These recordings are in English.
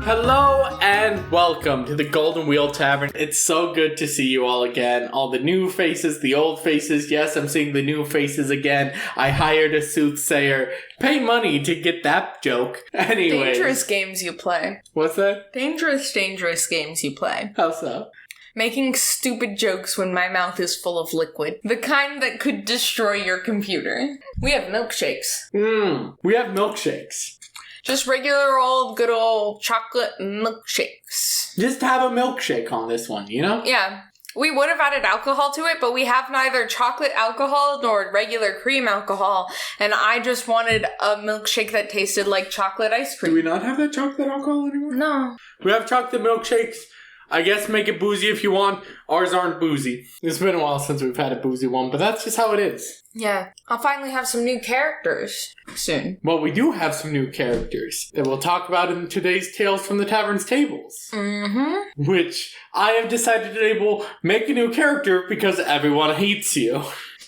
Hello and welcome to the Golden Wheel Tavern. It's so good to see you all again. All the new faces, the old faces. Yes, I'm seeing the new faces again. I hired a soothsayer. Pay money to get that joke. Anyway. Dangerous games you play. What's that? Dangerous games you play. How so? Making stupid jokes when my mouth is full of liquid. The kind that could destroy your computer. We have milkshakes. We have milkshakes. Just regular old, good old chocolate milkshakes. Just have a milkshake on this one, you know? Yeah. We would have added alcohol to it, but we have neither chocolate alcohol nor regular cream alcohol, and I just wanted a milkshake that tasted like chocolate ice cream. Do we not have that chocolate alcohol anymore? No. We have chocolate milkshakes. I guess make it boozy if you want. Ours aren't boozy. It's been a while since we've had a boozy one, but that's just how it is. Yeah. I'll finally have some new characters soon. Well, we do have some new characters that we'll talk about in today's Tales from the Tavern's Tables. Mm-hmm. Which I have decided to make a new character because everyone hates you.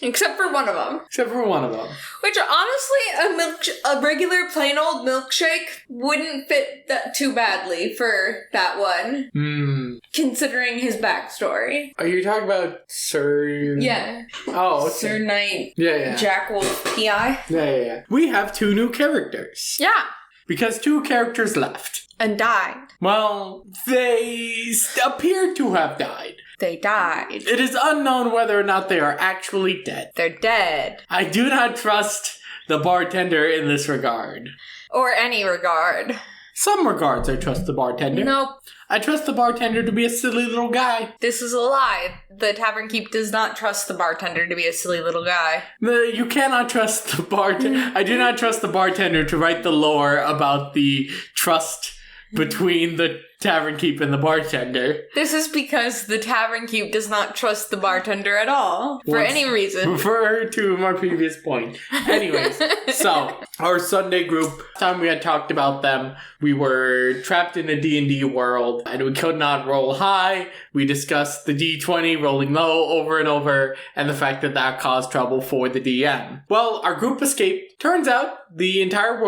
Except for one of them. Except for one of them. Which, honestly, a regular plain old milkshake wouldn't fit that too badly for that one. Considering his backstory. Are you talking about Sir... Yeah. Oh, okay. Sir Knight. Yeah. Jack Wolf P.I. Yeah. We have two new characters. Yeah. Because two characters left. And died. Well, they appear to have died. They died. It is unknown whether or not they are actually dead. They're dead. I do not trust the bartender in this regard. Or any regard. Some regards I trust the bartender. Nope. I trust the bartender to be a silly little guy. This is a lie. The Tavern Keep does not trust the bartender to be a silly little guy. You cannot trust the bartender. I do not trust the bartender to write the lore about the trust between the Tavern Keep and the bartender. This is because the Tavern Keep does not trust the bartender at all. For any reason. Refer to my previous point. Anyways, so, our Sunday group, time we had talked about them, we were trapped in a D&D world, and we could not roll high. We discussed the D20 rolling low over and over, and the fact that that caused trouble for the DM. Well, our group escaped. Turns out, the entire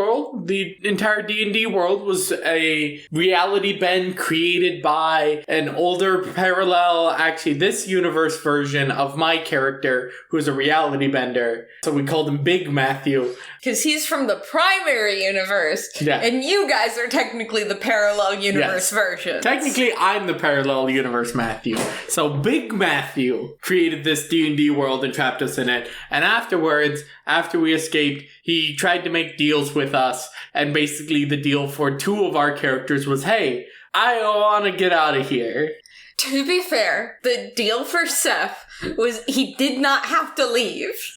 D&D world was a reality bend created by an older parallel, actually this universe version of my character, who's a reality bender. So we called him Big Matthew. Because he's from the primary universe, yeah. And you guys are technically the parallel universe version. Technically, I'm the parallel universe Matthew. So Big Matthew created this D&D world and trapped us in it. And afterwards, after we escaped, he tried to make deals with us. And basically the deal for two of our characters was, hey, I want to get out of here. To be fair, the deal for Seth was he did not have to leave.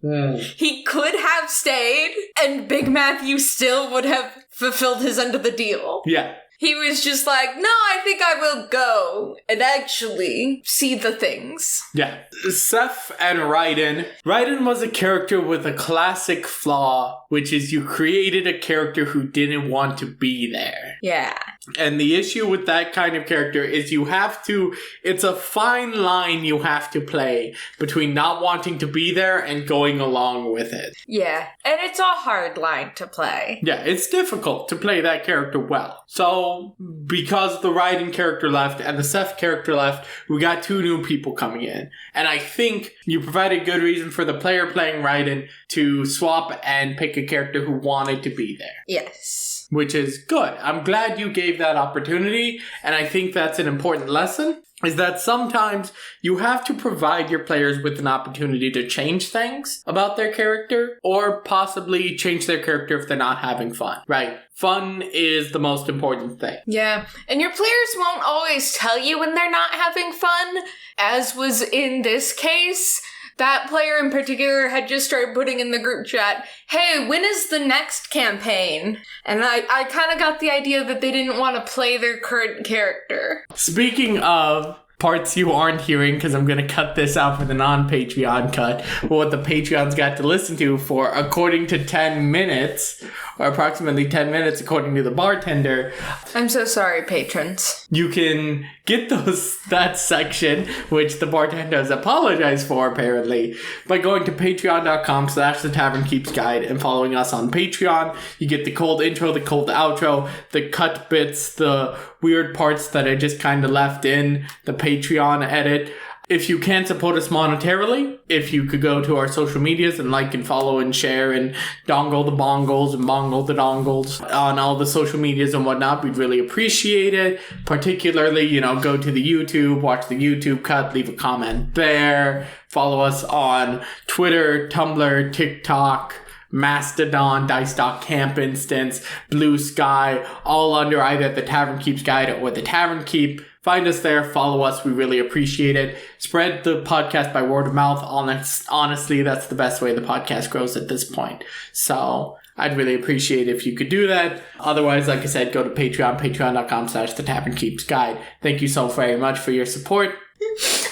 He could have stayed, and Big Matthew still would have fulfilled his end of the deal. Yeah. He was just like, no, I think I will go and actually see the things. Yeah. Seth and Raiden. Raiden was a character with a classic flaw, which is you created a character who didn't want to be there. Yeah. And the issue with that kind of character is it's a fine line you have to play between not wanting to be there and going along with it. Yeah, and it's a hard line to play. Yeah, it's difficult to play that character well. So, because the Raiden character left and the Seth character left, we got two new people coming in. And I think you provided good reason for the player playing Raiden to swap and pick a character who wanted to be there. Yes. Which is good. I'm glad you gave that opportunity, and I think that's an important lesson, is that sometimes you have to provide your players with an opportunity to change things about their character, or possibly change their character if they're not having fun, right? Fun is the most important thing. Yeah, and your players won't always tell you when they're not having fun, as was in this case. That player in particular had just started putting in the group chat, hey, when is the next campaign? And I kind of got the idea that they didn't want to play their current character. Speaking of parts you aren't hearing, because I'm going to cut this out for the non-Patreon cut, what the Patreons got to listen to for, according to 10 minutes, or approximately 10 minutes according to the bartender. I'm so sorry, patrons. You can get that section, which the bartender has apologized for apparently, by going to patreon.com/The Tavern Keeps Guide and following us on Patreon. You get the cold intro, the cold outro, the cut bits, the weird parts that I just kind of left in, the Patreon edit. If you can't support us monetarily, if you could go to our social medias and like and follow and share and dongle the bongles and bongle the dongles on all the social medias and whatnot, we'd really appreciate it. Particularly, go to the YouTube, watch the YouTube cut, leave a comment there. Follow us on Twitter, Tumblr, TikTok, Mastodon, Dice Camp Instance, Blue Sky, all under either The Tavern Keeps Guide or The Tavern Keep. Find us there, follow us, we really appreciate it. Spread the podcast by word of mouth. Honestly, that's the best way the podcast grows at this point. So I'd really appreciate it if you could do that. Otherwise, like I said, go to Patreon, patreon.com/The Tavern Keeps Guide. Thank you so very much for your support.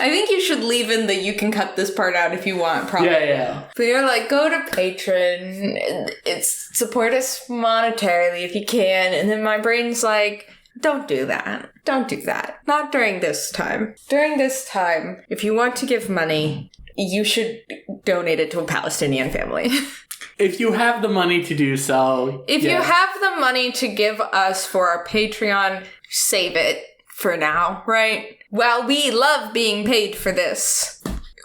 I think you should leave in the you can cut this part out if you want, probably. Yeah. But you're like, go to Patreon, it's support us monetarily if you can, and then my brain's like, don't do that. Don't do that. Not during this time. During this time, if you want to give money, you should donate it to a Palestinian family. If you have the money to do so. If you have the money to give us for our Patreon, save it for now, right? While we love being paid for this,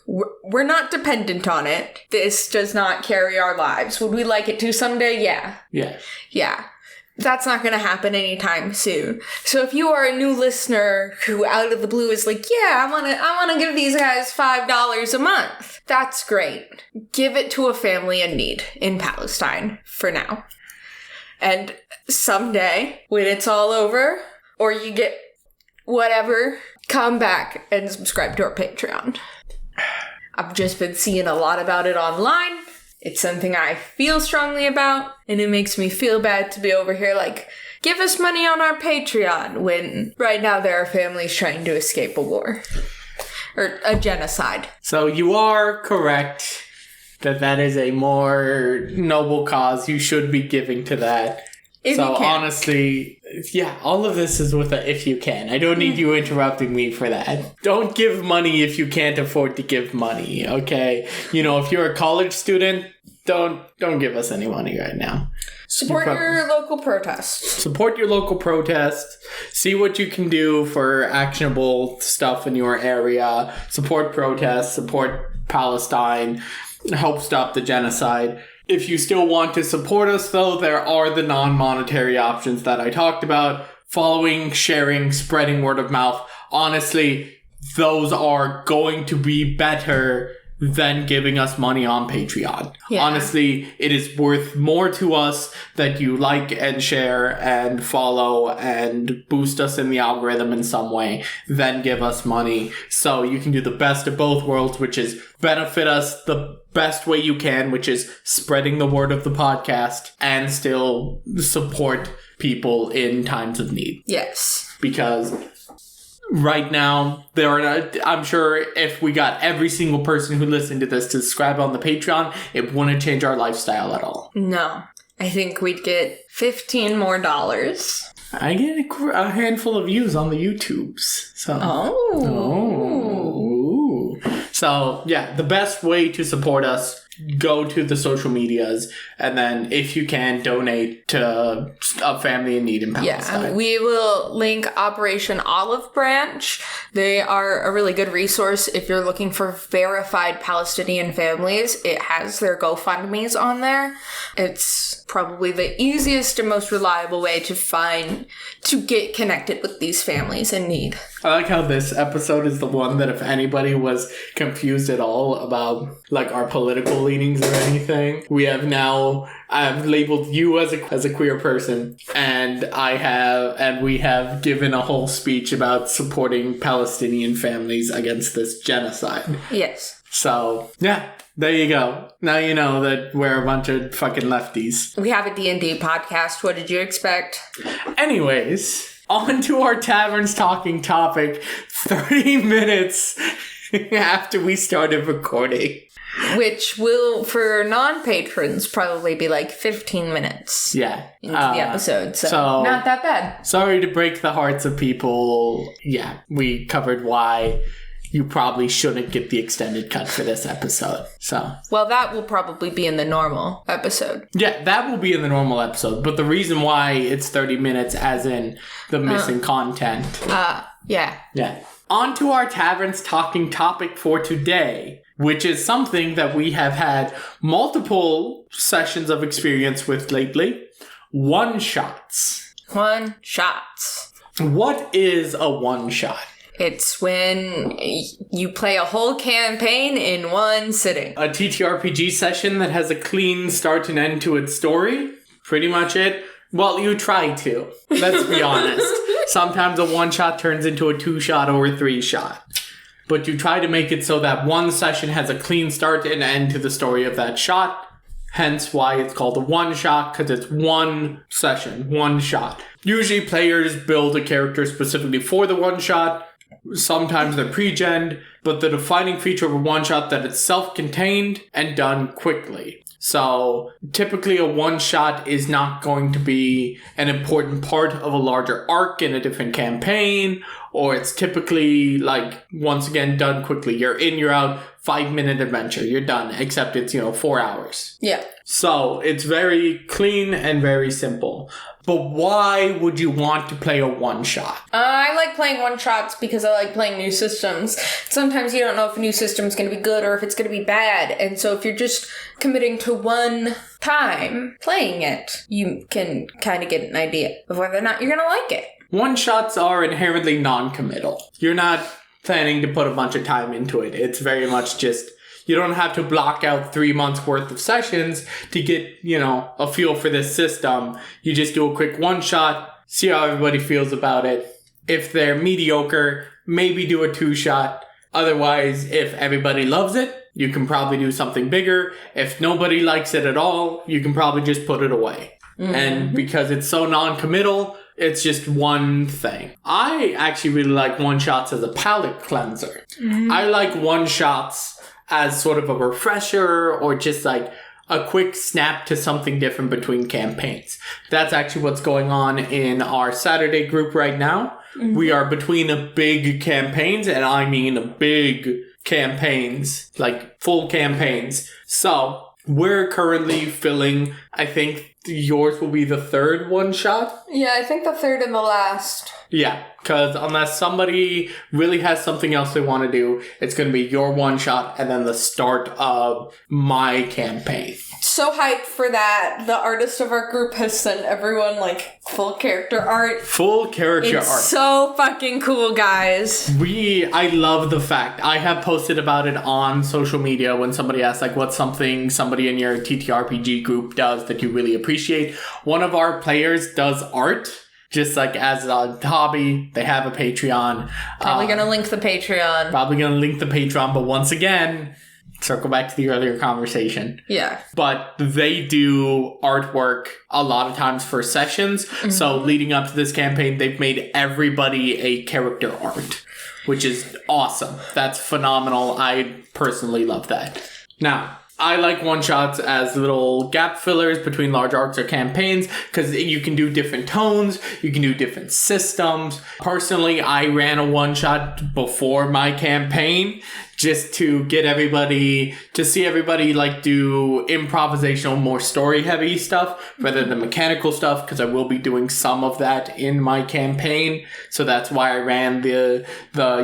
we're not dependent on it. This does not carry our lives. Would we like it to someday? Yeah. Yeah. That's not going to happen anytime soon. So if you are a new listener who out of the blue is like, yeah, I want to give these guys $5 a month. That's great. Give it to a family in need in Palestine for now. And someday, when it's all over, or you get whatever, come back and subscribe to our Patreon. I've just been seeing a lot about it online. It's something I feel strongly about, and it makes me feel bad to be over here like, give us money on our Patreon, when right now there are families trying to escape a war. Or a genocide. So you are correct that is a more noble cause. You should be giving to that. If you can. Honestly, yeah, all of this is with a if you can. I don't need you interrupting me for that. Don't give money if you can't afford to give money, okay? If you're a college student, don't give us any money right now. Support your local protests. Support your local protests. See what you can do for actionable stuff in your area. Support protests. Support Palestine. Help stop the genocide. If you still want to support us, though, there are the non-monetary options that I talked about. Following, sharing, spreading word of mouth. Honestly, those are going to be better than giving us money on Patreon. Yeah. Honestly, it is worth more to us that you like and share and follow and boost us in the algorithm in some way than give us money. So you can do the best of both worlds, which is benefit us the best way you can, which is spreading the word of the podcast and still support people in times of need. Yes. Because right now, I'm sure if we got every single person who listened to this to subscribe on the Patreon, it wouldn't change our lifestyle at all. No. I think we'd get $15 more. I get a handful of views on the YouTubes. So. Oh. So, yeah, the best way to support us, go to the social medias, and then if you can, donate to a family in need in Palestine. Yeah, we will link Operation Olive Branch. They are a really good resource if you're looking for verified Palestinian families. It has their GoFundMes on there. It's probably the easiest and most reliable way to get connected with these families in need. I like how this episode is the one that if anybody was confused at all about like our political leanings or anything, I've labeled you as a queer person, and we have given a whole speech about supporting Palestinian families against this genocide. Yes. So, yeah. There you go. Now you know that we're a bunch of fucking lefties. We have a D&D podcast. What did you expect? Anyways, on to our Taverns Talking topic 30 minutes after we started recording. Which will, for non-patrons, probably be like 15 minutes Yeah. into the episode. So not that bad. Sorry to break the hearts of people. Yeah, we covered why you probably shouldn't get the extended cut for this episode. So, well, that will probably be in the normal episode. Yeah, that will be in the normal episode. But the reason why it's 30 minutes, as in the missing content. Yeah. Yeah. On to our Taverns Talking topic for today, which is something that we have had multiple sessions of experience with lately. One-shots. One-shots. What is a one-shot? It's when you play a whole campaign in one sitting. A TTRPG session that has a clean start and end to its story. Pretty much it. Well, you try to. Let's be honest. Sometimes a one-shot turns into a two-shot or a three-shot. But you try to make it so that one session has a clean start and end to the story of that shot. Hence why it's called a one-shot, because it's one session, one shot. Usually players build a character specifically for the one-shot. Sometimes they're pre-gen, but the defining feature of a one-shot that it's self-contained and done quickly. So typically a one-shot is not going to be an important part of a larger arc in a different campaign, or it's typically, like, once again, done quickly. You're in, you're out, 5-minute adventure, you're done, except it's, 4 hours. Yeah. So it's very clean and very simple. But why would you want to play a one-shot? I like playing one-shots because I like playing new systems. Sometimes you don't know if a new system is going to be good or if it's going to be bad. And so if you're just committing to one time playing it, you can kind of get an idea of whether or not you're going to like it. One-shots are inherently non-committal. You're not planning to put a bunch of time into it. It's very much just... You don't have to block out 3 months worth of sessions to get, a feel for this system. You just do a quick one-shot, see how everybody feels about it. If they're mediocre, maybe do a two-shot. Otherwise, if everybody loves it, you can probably do something bigger. If nobody likes it at all, you can probably just put it away. Mm-hmm. And because it's so non-committal, it's just one thing. I actually really like one-shots as a palate cleanser. Mm-hmm. I like one-shots as sort of a refresher or just like a quick snap to something different between campaigns. That's actually what's going on in our Saturday group right now. Mm-hmm. We are between big campaigns, and I mean big campaigns, like full campaigns. So we're currently filling, I think yours will be the third one shot. Yeah, I think the third and the last. Yeah, because unless somebody really has something else they want to do, it's going to be your one shot and then the start of my campaign. So hyped for that. The artist of our group has sent everyone like full character art. Full character art. It's so fucking cool, guys. I love the fact. I have posted about it on social media when somebody asks like what's something somebody in your TTRPG group does that you really appreciate. One of our players does art. Just like as a hobby, they have a Patreon. Probably gonna link the Patreon. But once again, circle back to the earlier conversation. Yeah. But they do artwork a lot of times for sessions. Mm-hmm. So leading up to this campaign, they've made everybody a character art, which is awesome. That's phenomenal. I personally love that. Now, I like one-shots as little gap fillers between large arcs or campaigns because you can do different tones, you can do different systems. Personally, I ran a one-shot before my campaign just to get everybody, to see everybody like do improvisational, more story-heavy stuff rather than mechanical stuff, because I will be doing some of that in my campaign. So that's why I ran the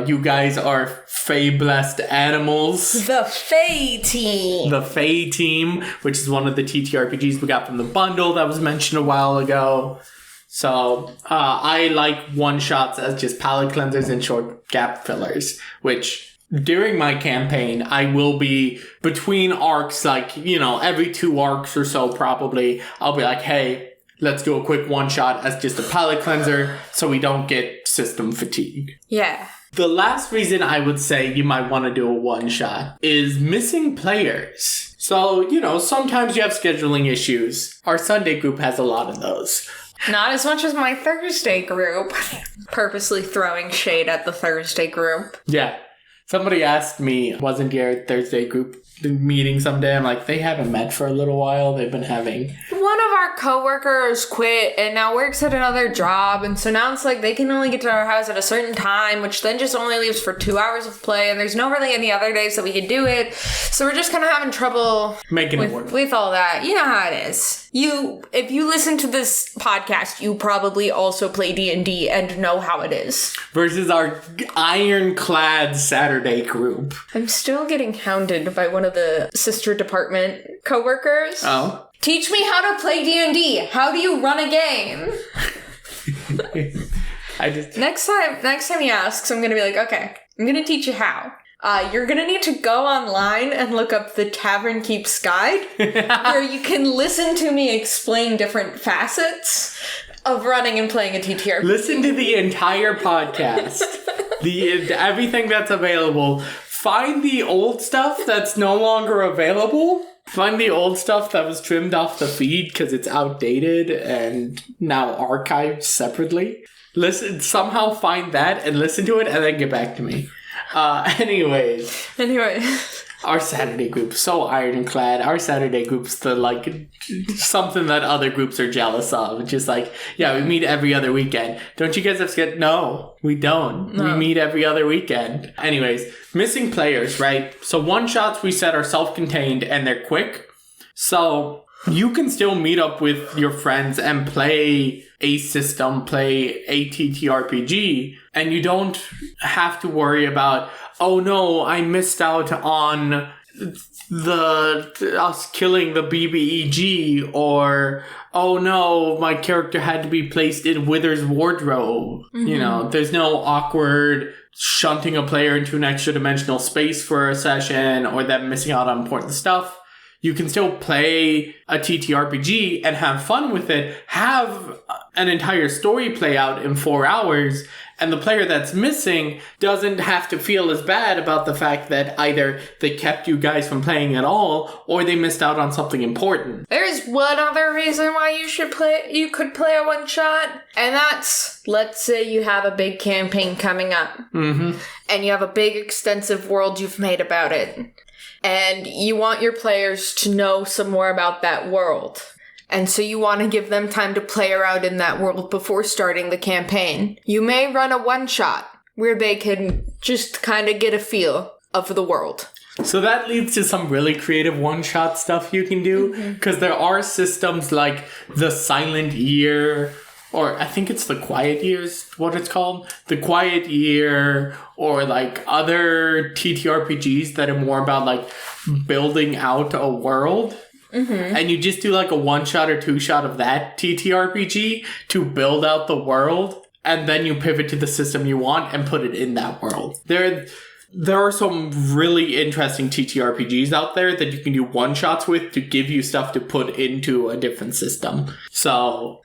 you guys are Fae-blessed animals. The Fae team. The Fae team, which is one of the TTRPGs we got from the bundle that was mentioned a while ago. So I like one-shots as just palette cleansers and short gap fillers, which... During my campaign, I will be between arcs, like, every 2 arcs or so probably, I'll be like, hey, let's do a quick one-shot as just a palette cleanser so we don't get system fatigue. Yeah. The last reason I would say you might want to do a one-shot is missing players. So, sometimes you have scheduling issues. Our Sunday group has a lot of those. Not as much as my Thursday group. Purposely throwing shade at the Thursday group. Yeah. Somebody asked me, wasn't your Thursday group meeting someday? I'm like, they haven't met for a little while. They've been having... One of our coworkers quit and now works at another job, and so now it's like they can only get to our house at a certain time, which then just only leaves for 2 hours of play, and there's no really any other days that we could do it. So we're just kind of having trouble making it work with all that. You know how it is. If you listen to this podcast, you probably also play D&D and know how it is. Versus our ironclad Saturday group. I'm still getting hounded by one of the sister department coworkers. Oh. Teach me how to play D&D. How do you run a game? Next time he asks, I'm gonna be like, okay, I'm gonna teach you how. You're gonna need to go online and look up the Tavern Keep's Guide, where you can listen to me explain different facets of running and playing a TTRPG. Listen to the entire podcast. Everything that's available. Find the old stuff that's no longer available. Find the old stuff that was trimmed off the feed because it's outdated and now archived separately. Somehow find that and listen to it and then get back to me. Anyway. Our Saturday group, so ironclad. Our Saturday group's something that other groups are jealous of. It's just like, yeah, we meet every other weekend. Don't you guys have to No, we don't. No. We meet every other weekend. Anyways, missing players, right? So one-shots we said are self-contained and they're quick. So you can still meet up with your friends and play a system, play a TTRPG, and you don't have to worry about, oh no, I missed out on us killing the BBEG, or oh no, my character had to be placed in Wither's wardrobe. Mm-hmm. You know, there's no awkward shunting a player into an extra dimensional space for a session or them missing out on important stuff. You can still play a TTRPG and have fun with it, have an entire story play out in 4 hours, and the player that's missing doesn't have to feel as bad about the fact that either they kept you guys from playing at all or they missed out on something important. There's one other reason why you could play a one-shot, and that's, let's say you have a big campaign coming up, mm-hmm. and you have a big extensive world you've made about it. And you want your players to know some more about that world. And so you want to give them time to play around in that world before starting the campaign. You may run a one-shot where they can just kind of get a feel of the world. So that leads to some really creative one-shot stuff you can do. Because there are systems like the Silent Year, or I think it's the Quiet Year is what it's called. The Quiet Year, or like other TTRPGs that are more about like building out a world. Mm-hmm. And you just do like a one-shot or two-shot of that TTRPG to build out the world. And then you pivot to the system you want and put it in that world. There are some really interesting TTRPGs out there that you can do one-shots with to give you stuff to put into a different system. So,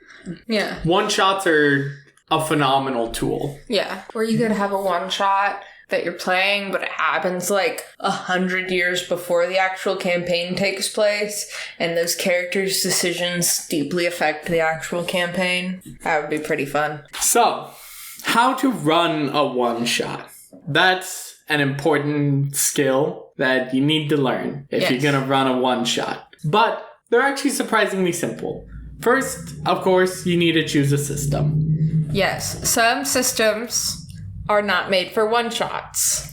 yeah, one-shots are a phenomenal tool. Yeah, or you could have a one-shot that you're playing, but it happens like 100 years before the actual campaign takes place, and those characters' decisions deeply affect the actual campaign. That would be pretty fun. So, how to run a one-shot. That's an important skill that you need to learn if you're going to run a one-shot. But they're actually surprisingly simple. First, of course, you need to choose a system. Yes, some systems are not made for one-shots.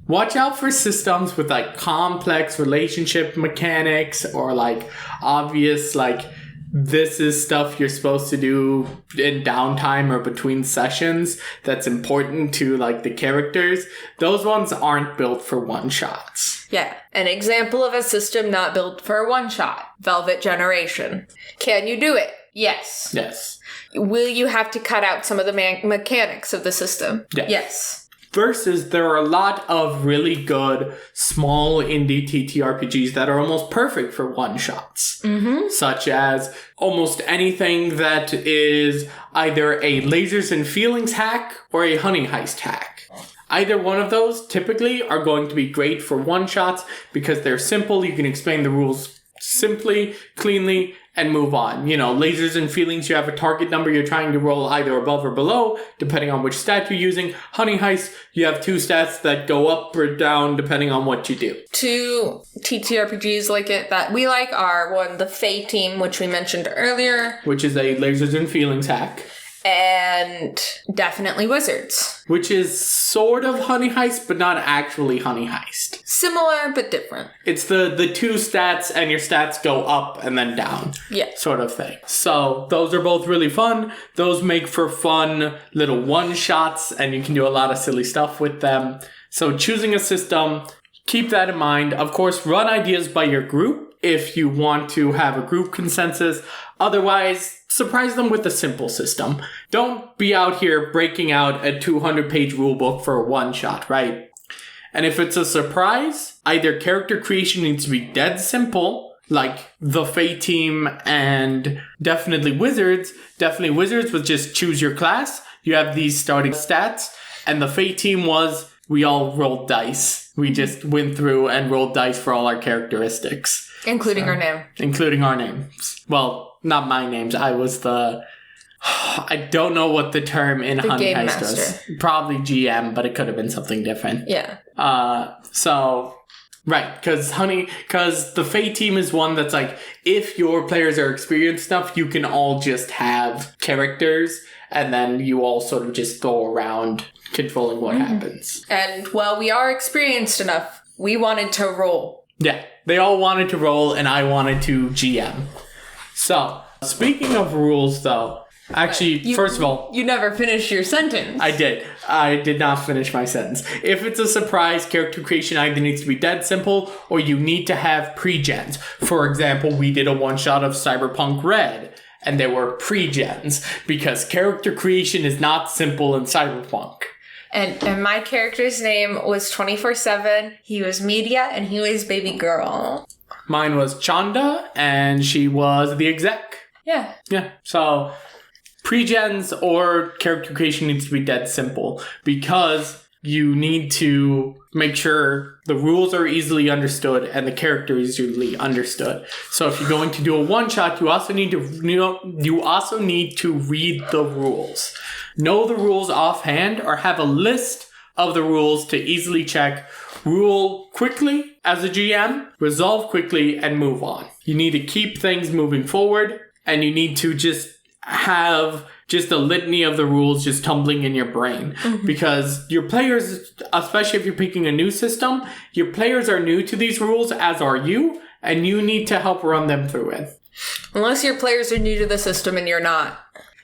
Watch out for systems with like complex relationship mechanics or like obvious like this is stuff you're supposed to do in downtime or between sessions that's important to like the characters. Those ones aren't built for one-shots. Yeah, an example of a system not built for a one-shot. Velvet Generation. Can you do it? Yes. Yes. Will you have to cut out some of the mechanics of the system? Yes. Versus there are a lot of really good small indie TTRPGs that are almost perfect for one-shots. Mm-hmm. Such as almost anything that is either a lasers and feelings hack or a hunting heist hack. Either one of those typically are going to be great for one-shots because they're simple. You can explain the rules simply, cleanly, and move on. Lasers and feelings, you have a target number you're trying to roll either above or below, depending on which stat you're using. Honey Heist, you have 2 stats that go up or down depending on what you do. 2 TTRPGs like it that we like are, one, the Fae Team, which we mentioned earlier. Which is a lasers and feelings hack. And definitely Wizards. Which is sort of Honey Heist, but not actually Honey Heist. Similar, but different. It's the 2 stats, and your stats go up and then down. Yeah. Sort of thing. So, those are both really fun. Those make for fun little one-shots, and you can do a lot of silly stuff with them. So, choosing a system, keep that in mind. Of course, run ideas by your group if you want to have a group consensus. Otherwise, surprise them with a simple system. Don't be out here breaking out a 200-page rulebook for a one-shot, right? And if it's a surprise, either character creation needs to be dead simple, like the Fae Team and definitely Wizards. Definitely Wizards was just choose your class. You have these starting stats. And the Fae Team was, we all rolled dice. We just went through and rolled dice for all our characteristics. Including our name. Including our names. Well, not my names. I was the... I don't know what the term in Honey Heist was. Probably GM, but it could have been something different. Yeah. Right, because the Fae Team is one that's like, if your players are experienced enough, you can all just have characters, and then you all sort of just go around controlling what happens. And while we are experienced enough, we wanted to roll. Yeah, they all wanted to roll, and I wanted to GM. So, speaking of rules, though, actually, first of all... You never finished your sentence. I did not finish my sentence. If it's a surprise, character creation either needs to be dead simple, or you need to have pre-gens. For example, we did a one-shot of Cyberpunk Red, and there were pre-gens, because character creation is not simple in Cyberpunk. And my character's name was 24/7, he was Media, and he was Baby Girl. Mine was Chanda, and she was the exec. Yeah. Yeah, so... Pre-gens or character creation needs to be dead simple because you need to make sure the rules are easily understood and the character is easily understood. So if you're going to do a one-shot, you also need to read the rules. Know the rules offhand or have a list of the rules to easily check. Rule quickly as a GM, resolve quickly, and move on. You need to keep things moving forward, and you need to just have just a litany of the rules just tumbling in your brain. Because your players, especially if you're picking a new system, your players are new to these rules, as are you, and you need to help run them through it. Unless your players are new to the system and you're not.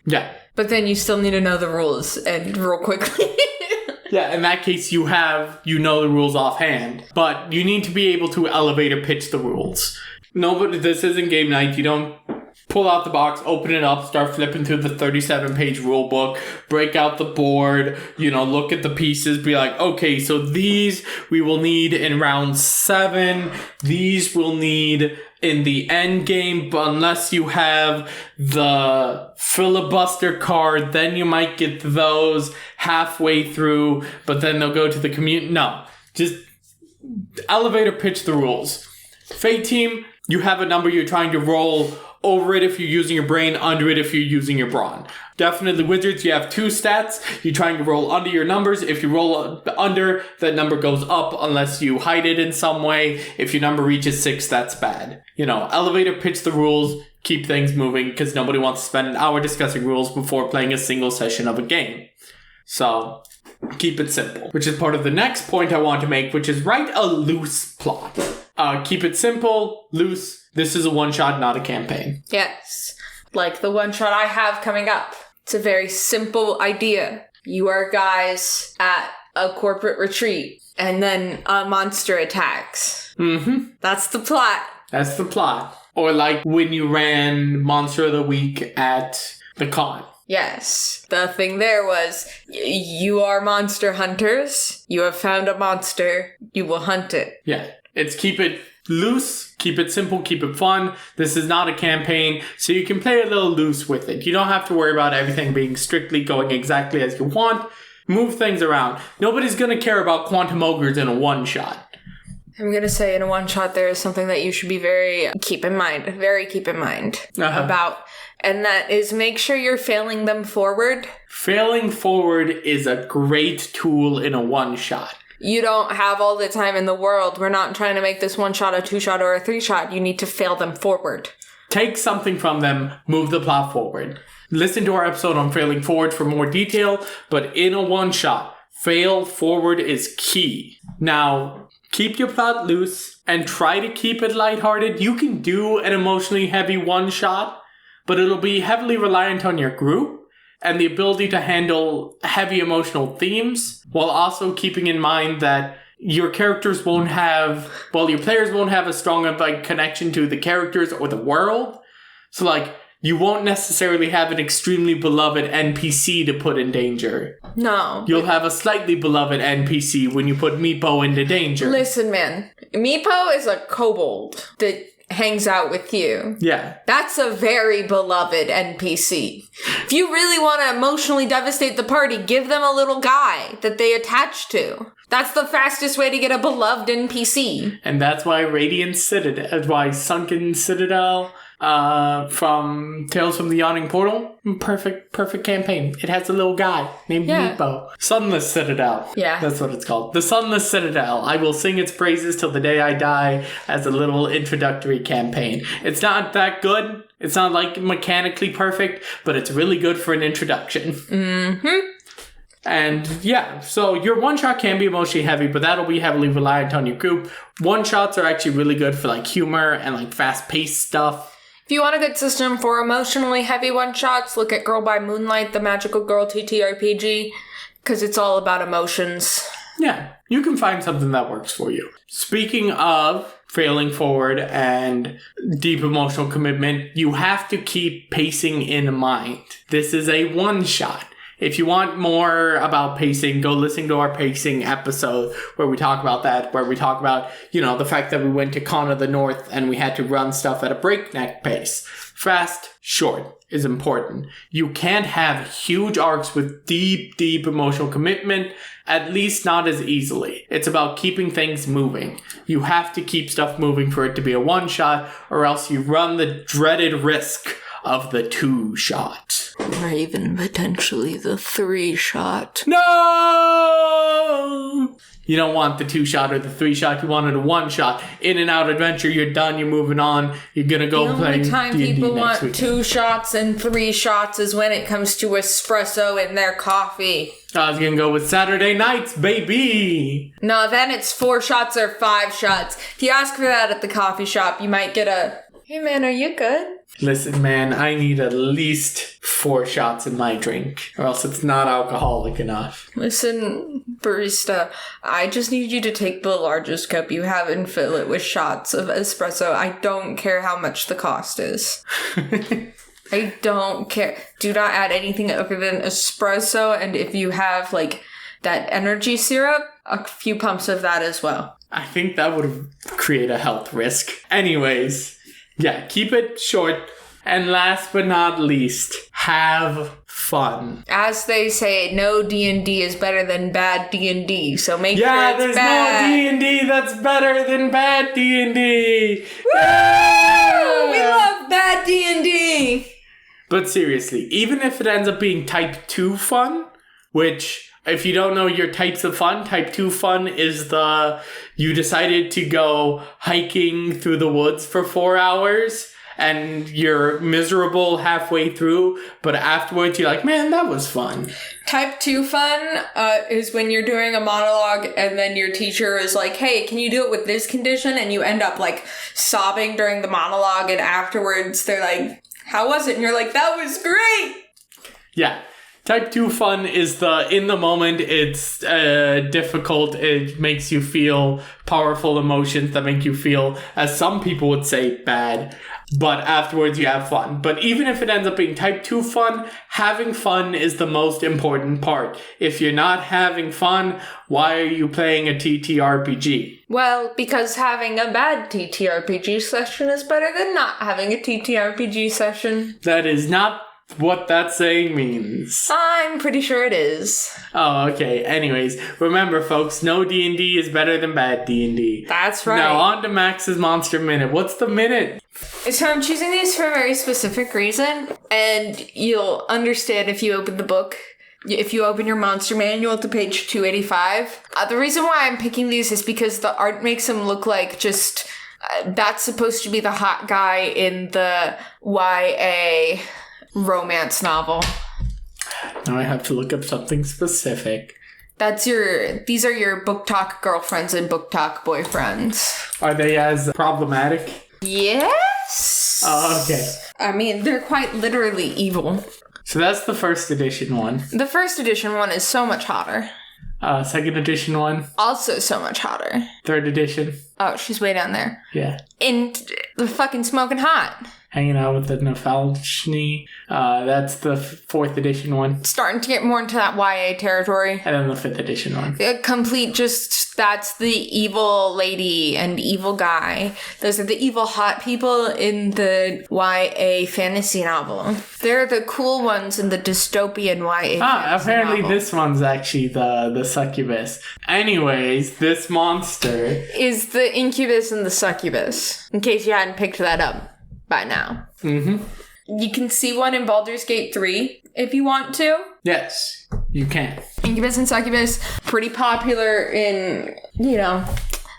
Yeah. But then you still need to know the rules and roll quickly. Yeah, in that case, you know the rules offhand, but you need to be able to elevator pitch the rules. No, but this isn't game night. You don't pull out the box, open it up, start flipping through the 37-page rule book, break out the board, look at the pieces, be like, okay, so these we will need in round 7, these we'll need in the end game, but unless you have the filibuster card, then you might get those halfway through, but then they'll go to the community. No, just elevator pitch the rules. Fae Team, you have a number you're trying to roll. Over it if you're using your brain, under it if you're using your brawn. Definitely Wizards, you have 2 stats. You're trying to roll under your numbers. If you roll under, that number goes up unless you hide it in some way. If your number reaches 6, that's bad. Elevator pitch the rules, keep things moving, because nobody wants to spend an hour discussing rules before playing a single session of a game. So, keep it simple. Which is part of the next point I want to make, which is write a loose plot. Keep it simple, loose. This is a one-shot, not a campaign. Yes. Like the one-shot I have coming up. It's a very simple idea. You are guys at a corporate retreat, and then a monster attacks. That's the plot. That's the plot. Or like when you ran Monster of the Week at the con. Yes. The thing there was, you are monster hunters. You have found a monster. You will hunt it. Yeah. It's keep it loose, keep it simple, keep it fun. This is not a campaign, so you can play a little loose with it. You don't have to worry about everything being strictly going exactly as you want. Move things around. Nobody's going to care about quantum ogres in a one-shot. I'm gonna say in a one-shot there is something that you should be very keep in mind about, and that is make sure you're failing them forward. Failing forward is a great tool in a one-shot. You don't have all the time in the world. We're not trying to make this one-shot, a two-shot, or a three-shot. You need to fail them forward. Take something from them, move the plot forward. Listen to our episode on failing forward for more detail, but in a one-shot, fail forward is key. Now, keep your plot loose and try to keep it lighthearted. You can do an emotionally heavy one-shot, but it'll be heavily reliant on your group and the ability to handle heavy emotional themes, while also keeping in mind that your characters won't have, well, your players won't have as strong of a connection to the characters or the world. So, like, you won't necessarily have an extremely beloved NPC to put in danger. No. You'll have a slightly beloved NPC when you put Meepo into danger. Listen, man. Meepo is a kobold that hangs out with you. Yeah. That's a very beloved NPC. If you really want to emotionally devastate the party, give them a little guy that they attach to. That's the fastest way to get a beloved NPC. And that's why Radiant Citadel, why Sunken Citadel, from Tales from the Yawning Portal, perfect campaign. It has a little guy named Meepo. Sunless Citadel. Yeah. That's what it's called. The Sunless Citadel. I will sing its praises till the day I die as a little introductory campaign. It's not that good. It's not like mechanically perfect, but it's really good for an introduction. Mm-hmm. And yeah, so your one-shot can be emotionally heavy, but that'll be heavily reliant on your group. One-shots are actually really good for like humor and like fast-paced stuff. If you want a good system for emotionally heavy one-shots, look at Girl by Moonlight, the Magical Girl TTRPG, because it's all about emotions. Yeah, you can find something that works for you. Speaking of failing forward and deep emotional commitment, you have to keep pacing in mind. This is a one-shot. If you want more about pacing, go listen to our pacing episode where we talk about that, where we talk about, you know, the fact that we went to Con of the North and we had to run stuff at a breakneck pace. Fast, short is important. You can't have huge arcs with deep emotional commitment, at least not as easily. It's about keeping things moving. You have to keep stuff moving for it to be a one-shot, or else you run the dreaded risk of the two-shot. Or even potentially the three-shot. No! You don't want the two-shot or the three-shot. You wanted a one-shot. In and out adventure, you're done, you're moving on. You're gonna go play D&D next week. The only time people want 2 shots and 3 shots is when it comes to espresso in their coffee. I was gonna go with Saturday nights, baby! No, then it's 4 shots or 5 shots. If you ask for that at the coffee shop, you might get a, "Hey man, are you good?" Listen, man, I need at least 4 shots in my drink, or else it's not alcoholic enough. Listen, barista, I just need you to take the largest cup you have and fill it with shots of espresso. I don't care how much the cost is. I don't care. Do not add anything other than espresso, and if you have, like, that energy syrup, a few pumps of that as well. I think that would create a health risk. Anyways, yeah, keep it short. And last but not least, have fun. As they say, no D&D is better than bad D&D, so make sure Yeah, it's there's bad. no D&D that's better than bad D&D. Woo! Yeah! We love bad D&D! But seriously, even if it ends up being type 2 fun, which, if you don't know your types of fun, type 2 fun is you decided to go hiking through the woods for 4 hours and you're miserable halfway through, but afterwards you're like, man, that was fun. Type 2 fun is when you're doing a monologue and then your teacher is like, hey, can you do it with this condition? And you end up like sobbing during the monologue, and afterwards they're like, how was it? And you're like, that was great! Yeah. Type 2 fun is in the moment, it's difficult, it makes you feel powerful emotions that make you feel, as some people would say, bad, but afterwards you have fun. But even if it ends up being type 2 fun, having fun is the most important part. If you're not having fun, why are you playing a TTRPG? Well, because having a bad TTRPG session is better than not having a TTRPG session. That is not what that saying means. I'm pretty sure it is. Oh, okay. Anyways, remember, folks, no D&D is better than bad D&D. That's right. Now, on to Max's Monster Minute. What's the minute? So I'm choosing these for a very specific reason, and you'll understand if you open the book. If you open your monster manual to page 285. The reason why I'm picking these is because the art makes him look like just... that's supposed to be the hot guy in the YA romance novel. Now I have to look up something specific. These are your book talk girlfriends and book talk boyfriends. Are they as problematic? Yes! Oh, okay. I mean, they're quite literally evil. So that's the first edition one. The first edition one is so much hotter. Second edition one. Also so much hotter. Third edition. Oh, she's way down there. Yeah. In the fucking smoking hot. Hanging out with the Nafalchny. That's the fourth edition one. Starting to get more into that YA territory. And then the fifth edition one. That's the evil lady and evil guy. Those are the evil hot people in the YA fantasy novel. They're the cool ones in the dystopian YA fantasy apparently novel. this one's actually the succubus. Anyways, this monster is the incubus and the succubus. In case you hadn't picked that up by now. Mm-hmm. You can see one in Baldur's Gate 3 if you want to. Yes, you can. Incubus and succubus, pretty popular in,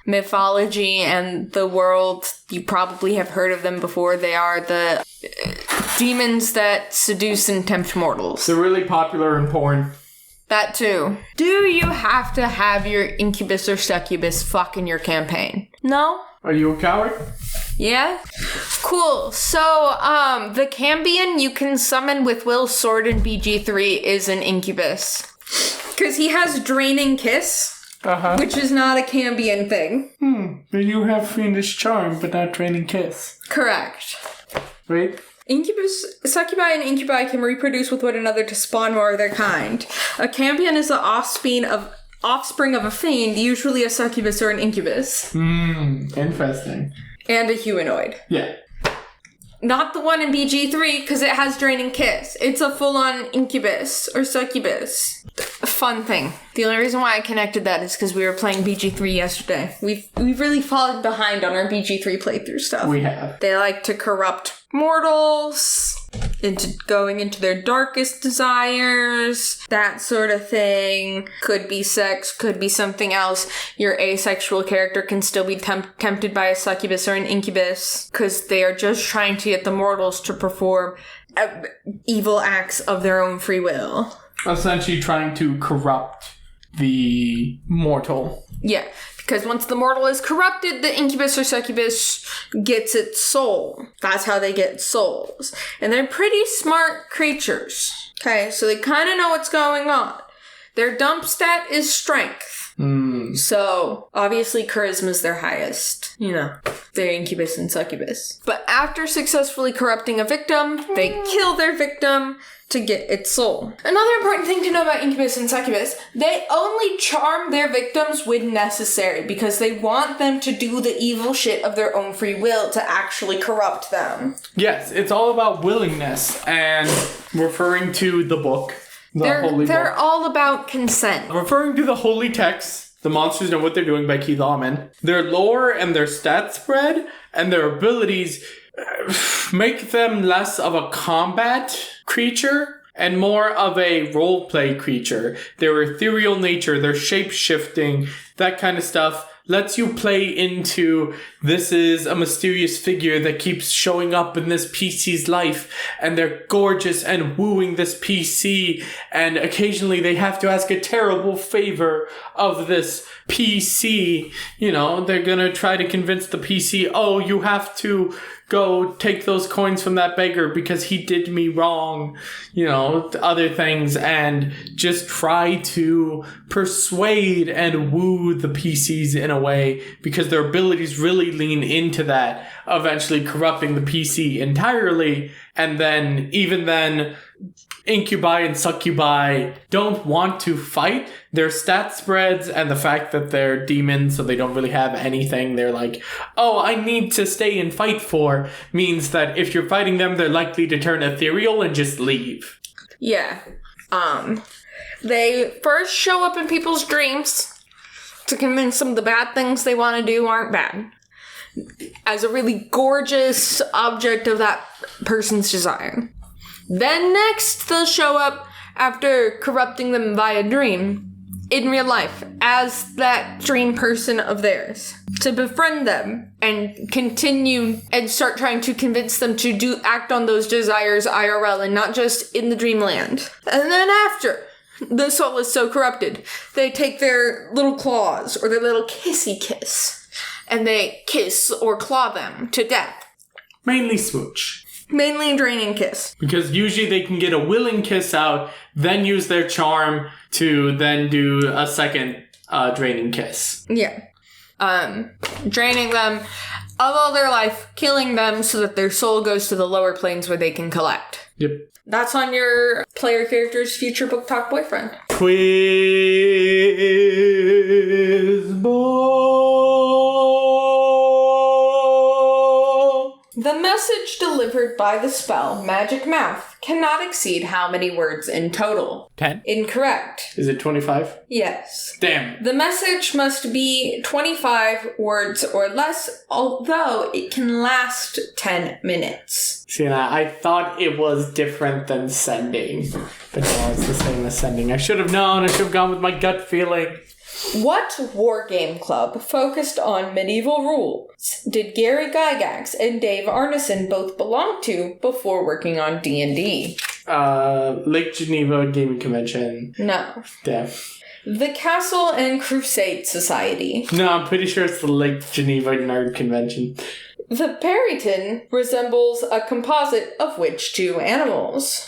mythology and the world. You probably have heard of them before. They are the demons that seduce and tempt mortals. They're really popular in porn. That too. Do you have to have your incubus or succubus fuck in your campaign? No? Are you a coward? Yeah? Cool. So, the Cambion you can summon with Will's sword in BG3 is an incubus. Because he has Draining Kiss, which is not a Cambion thing. But you have Fiendish Charm, but not Draining Kiss. Correct. Wait. Succubi and incubi can reproduce with one another to spawn more of their kind. A Cambion is the offspring of a fiend, usually a succubus or an incubus. Interesting. And a humanoid. Yeah. Not the one in BG3, because it has Draining Kiss. It's a full-on incubus or succubus. A fun thing. The only reason why I connected that is because we were playing BG3 yesterday. We've really fallen behind on our BG3 playthrough stuff. We have. They like to corrupt mortals into going into their darkest desires, that sort of thing. Could be sex, could be something else. Your asexual character can still be tempted by a succubus or an incubus because they are just trying to get the mortals to perform evil acts of their own free will. Essentially trying to corrupt the mortal. Yeah, because once the mortal is corrupted, the incubus or succubus gets its soul. That's how they get souls. And they're pretty smart creatures. Okay, so they kind of know what's going on. Their dump stat is strength. So, obviously charisma's their highest. They're incubus and succubus. But after successfully corrupting a victim, they kill their victim to get its soul. Another important thing to know about incubus and succubus, they only charm their victims when necessary because they want them to do the evil shit of their own free will to actually corrupt them. Yes, it's all about willingness, and referring to the book, They're all about consent. Referring to the holy text, The Monsters Know What They're Doing by Keith Allman, their lore and their stat spread and their abilities make them less of a combat creature and more of a roleplay creature. Their ethereal nature, their shape-shifting, that kind of stuff lets you play into this is a mysterious figure that keeps showing up in this PC's life and they're gorgeous and wooing this PC and occasionally they have to ask a terrible favor of this PC. They're gonna try to convince the PC, oh, you have to go take those coins from that beggar because he did me wrong, other things, and just try to persuade and woo the PCs in a way because their abilities really lean into that, eventually corrupting the PC entirely, and then, even then, incubi and succubi don't want to fight. Their stat spreads and the fact that they're demons, so they don't really have anything. They're like, oh, I need to stay and fight for, means that if you're fighting them, they're likely to turn ethereal and just leave. Yeah. They first show up in people's dreams to convince them the bad things they want to do aren't bad, as a really gorgeous object of that person's desire. Then next, they'll show up after corrupting them via dream in real life as that dream person of theirs to befriend them and continue and start trying to convince them to act on those desires IRL and not just in the dreamland. And then after the soul is so corrupted, they take their little claws or their little kissy kiss and they kiss or claw them to death. Mainly smooch. Mainly draining kiss. Because usually they can get a willing kiss out, then use their charm to then do a second draining kiss. Yeah. Draining them of all their life, killing them so that their soul goes to the lower planes where they can collect. Yep. That's on your player character's future book talk boyfriend. Quiz ball. The message delivered by the spell Magic Mouth cannot exceed how many words in total? 10. Incorrect. Is it 25? Yes. Damn. The message must be 25 words or less, although it can last 10 minutes. See, I thought it was different than sending, but no, it's the same as sending. I should have known. I should have gone with my gut feeling. What wargame club focused on medieval rules did Gary Gygax and Dave Arneson both belong to before working on D&D? Lake Geneva Gaming Convention. No. Damn. The Castle and Crusade Society. No, I'm pretty sure it's the Lake Geneva Nerd Convention. The Perryton resembles a composite of which two animals?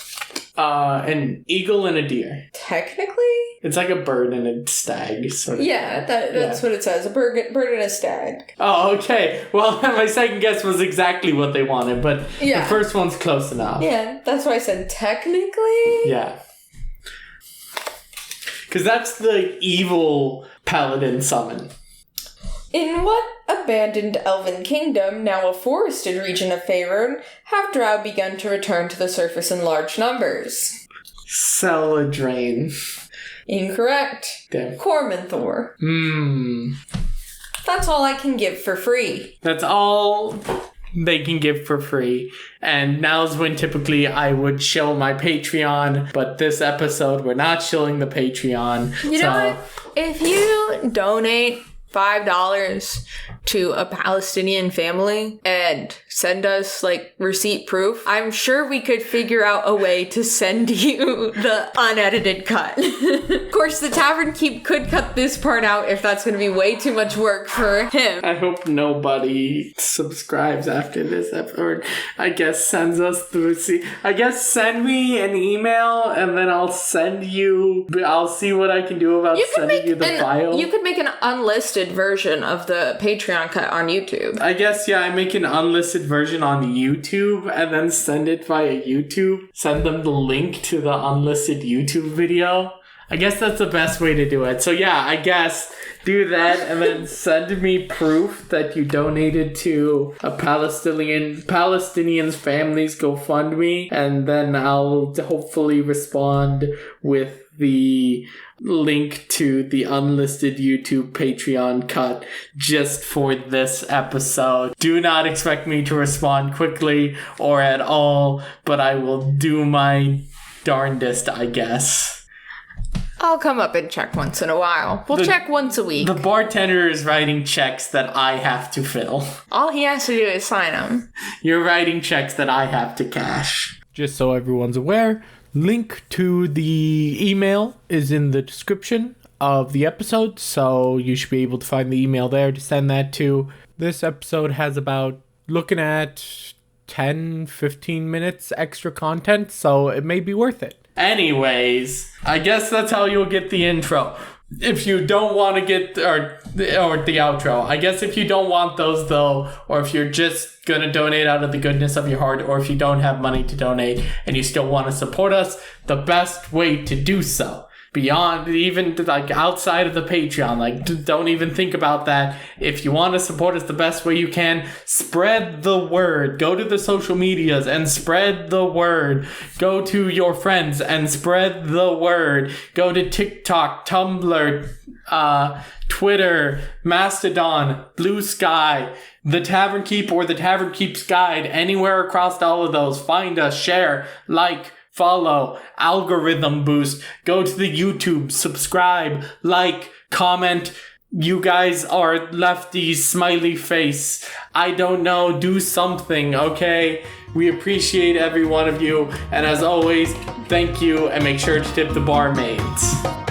An eagle and a deer. Technically? It's like a bird and a stag, sort of. Yeah, that's what it says. A bird and a stag. Oh, okay. Well, my second guess was exactly what they wanted, but Yeah. the first one's close enough. Yeah, that's why I said technically. Yeah. Because that's the evil paladin summon. In what abandoned elven kingdom, now a forested region of Faerun, have drow begun to return to the surface in large numbers? Celadrain. Incorrect. Damn. Cormanthor. That's all I can give for free. That's all they can give for free. And now's when typically I would show my Patreon, but this episode we're not showing the Patreon. You know what? If you donate $5 to a Palestinian family and send us receipt proof, I'm sure we could figure out a way to send you the unedited cut. Of course, the Tavern Keep could cut this part out if that's going to be way too much work for him. I hope nobody subscribes after this episode. I guess sends us the receipt. I guess send me an email and then I'll send you. I'll see what I can do about sending you the file. You could make an unlisted version of the Patreon cut on YouTube. I guess, yeah, I make an unlisted version on YouTube and then send it via YouTube. Send them the link to the unlisted YouTube video. I guess that's the best way to do it. So yeah, I guess do that and then send me proof that you donated to a Palestinian's family's GoFundMe, and then I'll hopefully respond with the link to the unlisted YouTube Patreon cut just for this episode. Do not expect me to respond quickly or at all, but I will do my darndest, I guess. I'll come up and check once in a while. We'll check once a week. The bartender is writing checks that I have to fill. All he has to do is sign them. You're writing checks that I have to cash. Just so everyone's aware, link to the email is in the description of the episode, so you should be able to find the email there to send that to. This episode has about looking at 10-15 minutes extra content, so it may be worth it. Anyways, I guess that's how you'll get the intro. if you don't want to get or the outro, I guess if you don't want those though, or if you're just gonna donate out of the goodness of your heart, or if you don't have money to donate and you still want to support us, the best way to do so, beyond even like outside of the Patreon, like don't even think about that. If you want to support us the best way you can, spread the word. Go to the social medias and spread the word. Go to your friends and spread the word. Go to TikTok, Tumblr, Twitter, Mastodon, Blue Sky, The Tavern Keep, or The Tavern Keep's Guide. Anywhere across all of those, find us, share, like, follow, algorithm boost. Go to the YouTube, subscribe, like, comment. You guys are lefty, smiley face. I don't know, do something, okay? We appreciate every one of you, and as always, thank you, and make sure to tip the barmaids.